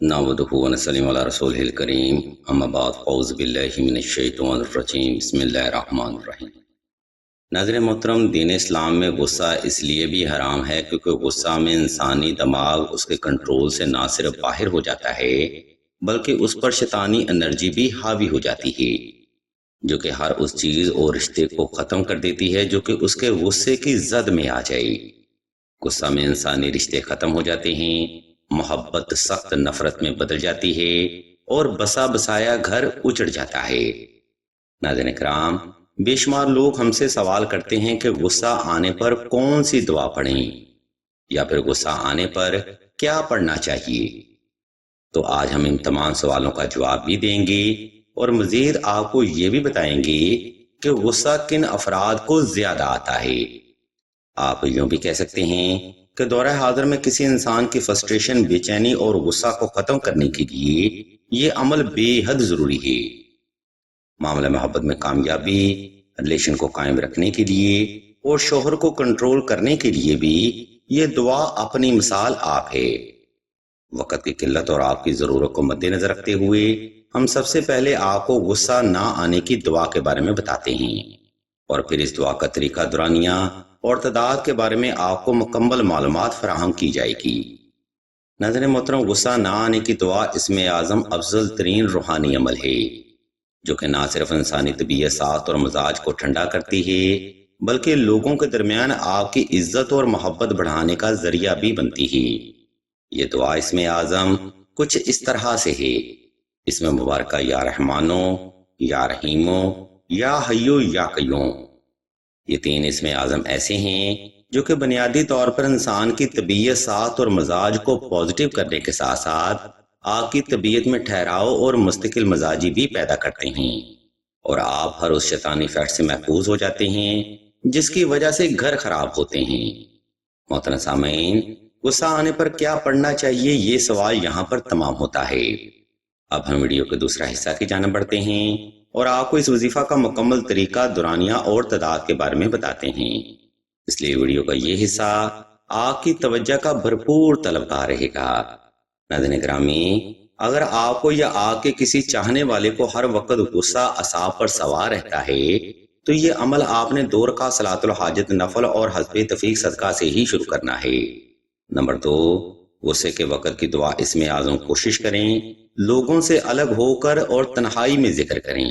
نعبدہ ونسلم علی رسولہ الکریم اما بعد اعوذ باللہ من الشیطان الرجیم بسم اللہ الرحمن الرحیم۔ ناظرین محترم، دین اسلام میں غصہ اس لیے بھی حرام ہے کیونکہ غصہ میں انسانی دماغ اس کے کنٹرول سے نہ صرف باہر ہو جاتا ہے بلکہ اس پر شیطانی انرجی بھی حاوی ہو جاتی ہے جو کہ ہر اس چیز اور رشتے کو ختم کر دیتی ہے جو کہ اس کے غصے کی زد میں آ جائے۔ غصہ میں انسانی رشتے ختم ہو جاتے ہیں، محبت سخت نفرت میں بدل جاتی ہے اور بسا بسایا گھر اجڑ جاتا ہے۔ ناظرین کرام، بے شمار لوگ ہم سے سوال کرتے ہیں کہ غصہ آنے پر کون سی دعا پڑھیں یا پھر غصہ آنے پر کیا پڑھنا چاہیے۔ تو آج ہم ان تمام سوالوں کا جواب بھی دیں گے اور مزید آپ کو یہ بھی بتائیں گے کہ غصہ کن افراد کو زیادہ آتا ہے۔ آپ یوں بھی کہہ سکتے ہیں کہ دورہ حاضر میں کسی انسان کی فرسٹریشن، بے چینی اور غصہ کو ختم کرنے کے لیے یہ عمل بے حد ضروری ہے۔ معاملہ محبت میں کامیابی، ریلیشن کو قائم رکھنے کے لیے اور شوہر کو کنٹرول کرنے کے لیے بھی یہ دعا اپنی مثال آپ ہے۔ وقت کی قلت اور آپ کی ضرورت کو مد نظر رکھتے ہوئے ہم سب سے پہلے آپ کو غصہ نہ آنے کی دعا کے بارے میں بتاتے ہیں اور پھر اس دعا کا طریقہ دورانیہ اور تعداد کے بارے میں آپ کو مکمل معلومات فراہم کی جائے گی۔ ناظرین محترم، غصہ نہ آنے کی دعا اسم اعظم افضل ترین روحانی عمل ہے جو کہ نہ صرف انسانی طبیعت ساخت اور مزاج کو ٹھنڈا کرتی ہے بلکہ لوگوں کے درمیان آپ کی عزت اور محبت بڑھانے کا ذریعہ بھی بنتی ہے۔ یہ دعا اسم اعظم کچھ اس طرح سے ہے: اس میں مبارکہ یا رحمانو، یا رحیمو، یا حیو یا قیوم۔ یہ تین اسم اعظم ایسے ہیں جو کہ بنیادی طور پر انسان کی طبیعت ساخت اور مزاج کو پازیٹیو کرنے کے ساتھ ساتھ آپ کی طبیعت میں ٹھہراؤ اور مستقل مزاجی بھی پیدا کرتے ہیں اور آپ ہر اس شیطانی فیٹ سے محفوظ ہو جاتے ہیں جس کی وجہ سے گھر خراب ہوتے ہیں۔ محترم سامعین، غصہ آنے پر کیا پڑھنا چاہیے، یہ سوال یہاں پر تمام ہوتا ہے۔ اب ہم ویڈیو کے دوسرا حصہ کی جانب بڑھتے ہیں اور آپ کو اس وظیفہ کا مکمل طریقہ دورانیہ اور تعداد کے بارے میں بتاتے ہیں، اس لیے ویڈیو کا یہ حصہ آپ کی توجہ کا بھرپور طلبگار رہے گا۔ ناظرین گرامی، اگر آپ کو یا آپ کے کسی چاہنے والے کو ہر وقت غصہ اعصاب پر سوار رہتا ہے تو یہ عمل آپ نے 2 رکعت صلاۃ الحاجت نفل اور حسب تفیق صدقہ سے ہی شروع کرنا ہے۔ نمبر 2، غصے کے وقت کی دعا اسم اعظم کوشش کریں لوگوں سے الگ ہو کر اور تنہائی میں ذکر کریں۔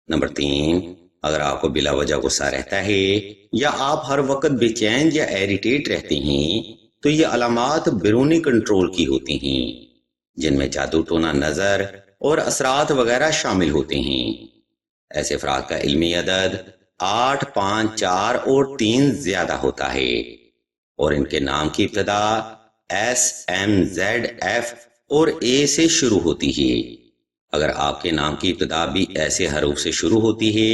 نمبر 3، اگر آپ کو بلا وجہ غصہ رہتا ہے یا آپ ہر وقت بے چین یا ایریٹیٹ رہتے ہیں تو یہ علامات بیرونی کنٹرول کی ہوتی ہیں جن میں جادو ٹونا نظر اور اثرات وغیرہ شامل ہوتے ہیں۔ ایسے افراد کا علمی عدد 8، 5، 4 اور 3 زیادہ ہوتا ہے اور ان کے نام کی ابتدا S، M، Z، F اور A سے شروع ہوتی ہے۔ اگر آپ کے نام کی ابتدا بھی ایسے حروف سے شروع ہوتی ہے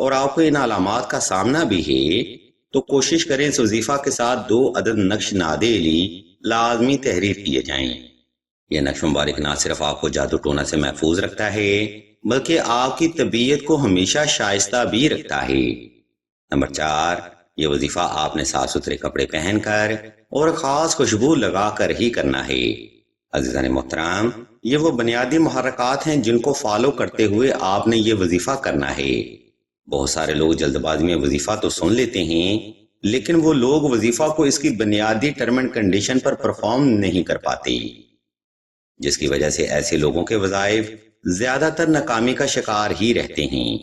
اور آپ کو ان علامات کا سامنا بھی ہے تو کوشش کریں اس وظیفہ کے ساتھ 2 عدد نقش نادیلی لازمی تحریر کیے جائیں۔ یہ نقش مبارک نہ صرف آپ کو جادو ٹونا سے محفوظ رکھتا ہے بلکہ آپ کی طبیعت کو ہمیشہ شائستہ بھی رکھتا ہے۔ نمبر 4، یہ وظیفہ آپ نے صاف ستھرے کپڑے پہن کر اور خاص خوشبو لگا کر ہی کرنا ہے۔ عزیزان محترم، یہ وہ بنیادی محرکات ہیں جن کو فالو کرتے ہوئے آپ نے یہ وظیفہ کرنا ہے۔ بہت سارے لوگ جلد بازی میں وظیفہ تو سن لیتے ہیں لیکن وہ لوگ وظیفہ کو اس کی بنیادی term and condition per perform نہیں کر پاتے، جس کی وجہ سے ایسے لوگوں کے وظائف زیادہ تر ناکامی کا شکار ہی رہتے ہیں۔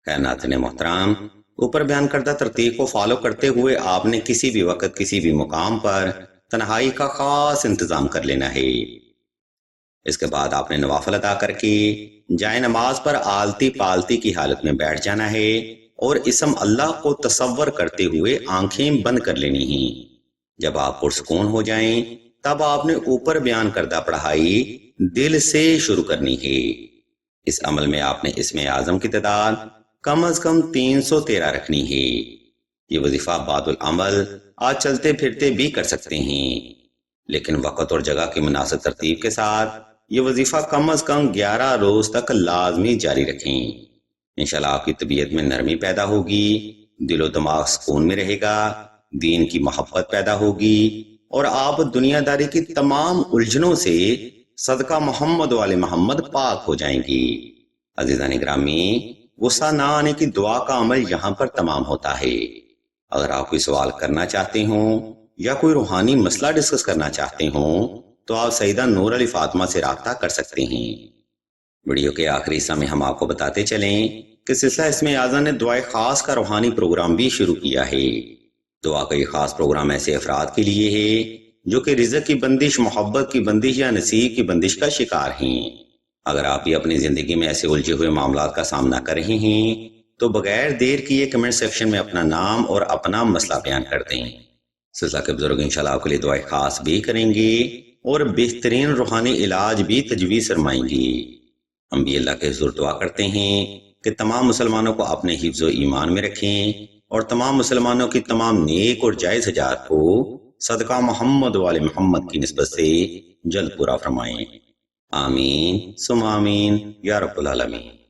خیر ناظرین محترم، اوپر بیان کردہ ترتیب کو فالو کرتے ہوئے آپ نے کسی بھی وقت کسی بھی مقام پر تنہائی کا خاص انتظام کر لینا ہے۔ اس کے بعد آپ نے نوافل ادا کر کے جائے نماز پر آلتی پالتی کی حالت میں بیٹھ جانا ہے اور اسم اللہ کو تصور کرتے ہوئے آنکھیں بند کر لینی ہیں۔ جب آپ پرسکون ہو جائیں تب آپ نے اوپر بیان کردہ پڑھائی دل سے شروع کرنی ہے۔ اس عمل میں آپ نے اسم اعظم کی تعداد کم از کم 313 رکھنی ہے۔ یہ وظیفہ بعد العمل آج چلتے پھرتے بھی کر سکتے ہیں لیکن وقت اور جگہ کی مناسب ترتیب کے ساتھ یہ وظیفہ کم از کم 11 روز تک لازمی جاری رکھیں۔ انشاءاللہ آپ کی طبیعت میں نرمی پیدا ہوگی، دل و دماغ سکون میں رہے گا، دین کی محبت پیدا ہوگی اور آپ دنیا داری کی تمام الجھنوں سے صدقہ محمد والے محمد پاک ہو جائیں گی۔ عزیزان گرامی، غصہ نہ آنے کی دعا کا عمل یہاں پر تمام ہوتا ہے۔ اگر آپ کوئی سوال کرنا چاہتے ہوں یا کوئی روحانی مسئلہ ڈسکس کرنا چاہتے ہوں تو آپ سیدہ نور علی فاطمہ سے رابطہ کر سکتے ہیں۔ ویڈیو کے آخری حصہ میں ہم آپ کو بتاتے چلیں کہ سلسلہ اسم اعظم نے دعائے خاص کا روحانی پروگرام بھی شروع کیا ہے۔ دعا کا یہ خاص پروگرام ایسے افراد کے لیے ہے جو کہ رزق کی بندش، محبت کی بندش یا نصیب کی بندش کا شکار ہیں۔ اگر آپ بھی اپنی زندگی میں ایسے الجھے ہوئے معاملات کا سامنا کر رہے ہیں تو بغیر دیر کیے کمنٹ سیکشن میں اپنا نام اور اپنا مسئلہ بیان کر دیں۔ سلسلہ کے بزرگ انشاءاللہ آپ کے لیے دعائے خاص بھی کریں گے اور بہترین روحانی علاج بھی تجویز فرمائیں گے۔ ہم بھی اللہ کے حضور دعا کرتے ہیں کہ تمام مسلمانوں کو اپنے حفظ و ایمان میں رکھیں اور تمام مسلمانوں کی تمام نیک اور جائز حاجات کو صدقہ محمد والے محمد کی نسبت سے جلد پورا فرمائیں۔ آمین ثم آمین یا رب العالمین۔